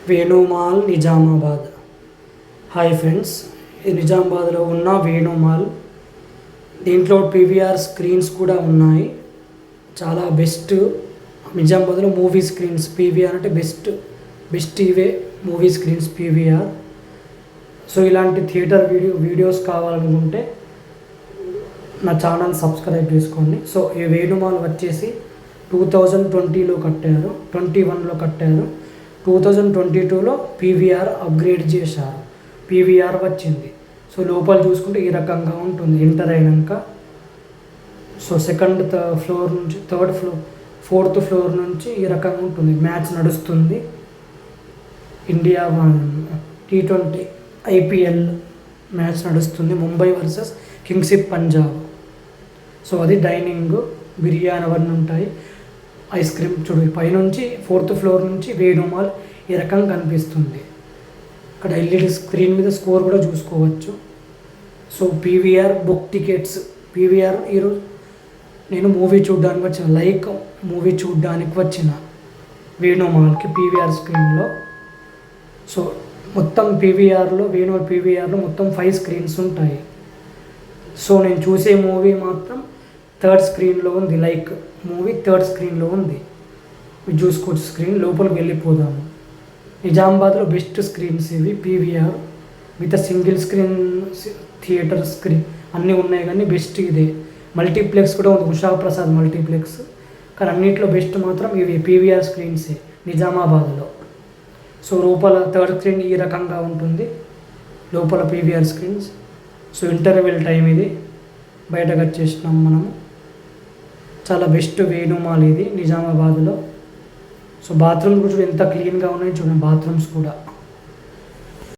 వేణుమాల్ Nizamabad. Hi friends, ఇది నిజామాబాద్లో ఉన్న వేణుమాల్. దీంట్లో పీవీఆర్ స్క్రీన్స్ కూడా ఉన్నాయి. చాలా బెస్ట్. నిజామాబాద్లో మూవీ స్క్రీన్స్ పీవీఆర్ అంటే బెస్ట్ ఇవే మూవీ స్క్రీన్స్ పీవీఆర్. సో ఇలాంటి థియేటర్ వీడియోస్ కావాలనుకుంటే నా ఛానల్ సబ్స్క్రైబ్ చేసుకోండి. సో ఈ వేణుమాల్ వచ్చేసి 2020లో కట్టారు, 21లో కట్టారు. 2022లో పీవీఆర్ అప్గ్రేడ్ చేశారు, పీవీఆర్ వచ్చింది. సో లోపల చూసుకుంటే ఈ రకంగా ఉంటుంది ఎంటర్ అయినాక. సో సెకండ్ ఫ్లోర్ నుంచి థర్డ్ ఫ్లోర్, ఫోర్త్ ఫ్లోర్ నుంచి ఈ రకంగా ఉంటుంది. మ్యాచ్ నడుస్తుంది. ఇండియా T20 IPL మ్యాచ్ నడుస్తుంది, Mumbai versus Kings Punjab. So అది డైనింగ్, బిర్యానీ అవన్నీ ఉంటాయి. ఐస్ క్రీమ్ చూడు, పైనుంచి ఫోర్త్ ఫ్లోర్ నుంచి వేణుమాల్ ఈ రకంగా కనిపిస్తుంది. ఇక్కడ ఎల్ఈడి స్క్రీన్ మీద స్కోర్ కూడా చూసుకోవచ్చు. So PVR book tickets. PVR ఈరోజు నేను మూవీ చూడడానికి వచ్చిన, మూవీ చూడడానికి వచ్చిన వేణుమాల్కి పీవీఆర్ స్క్రీన్లో. సో మొత్తం పీవీఆర్లో పీవీఆర్లో మొత్తం 5 స్క్రీన్స్ ఉంటాయి. సో నేను చూసే మూవీ మాత్రం థర్డ్ స్క్రీన్లో ఉంది. మూవీ థర్డ్ స్క్రీన్లో ఉంది. మీరు చూసుకోవచ్చు. స్క్రీన్ లోపలికి వెళ్ళిపోదాము. నిజామాబాద్లో బెస్ట్ స్క్రీన్స్ ఇవి PVR. With single screen theatre screen అన్నీ ఉన్నాయి, కానీ బెస్ట్ ఇదే. మల్టీప్లెక్స్ కూడా ఉంది, ఉషాప్రసాద్ మల్టీప్లెక్స్. కానీ అన్నింటిలో బెస్ట్ మాత్రం ఇవి పీవీఆర్ స్క్రీన్సే నిజామాబాద్లో. సో లోపల థర్డ్ స్క్రీన్ ఈ రకంగా ఉంటుంది, లోపల PVR screens. So interval time ఇది, బయటకు వచ్చేసినాం మనము. చాలా బెస్ట్ వేణుమాల్ ఇది నిజామాబాద్లో. సో బాత్రూమ్స్ కూడా ఎంత క్లీన్గా ఉన్నాయి చూడండి, బాత్రూమ్స్ కూడా.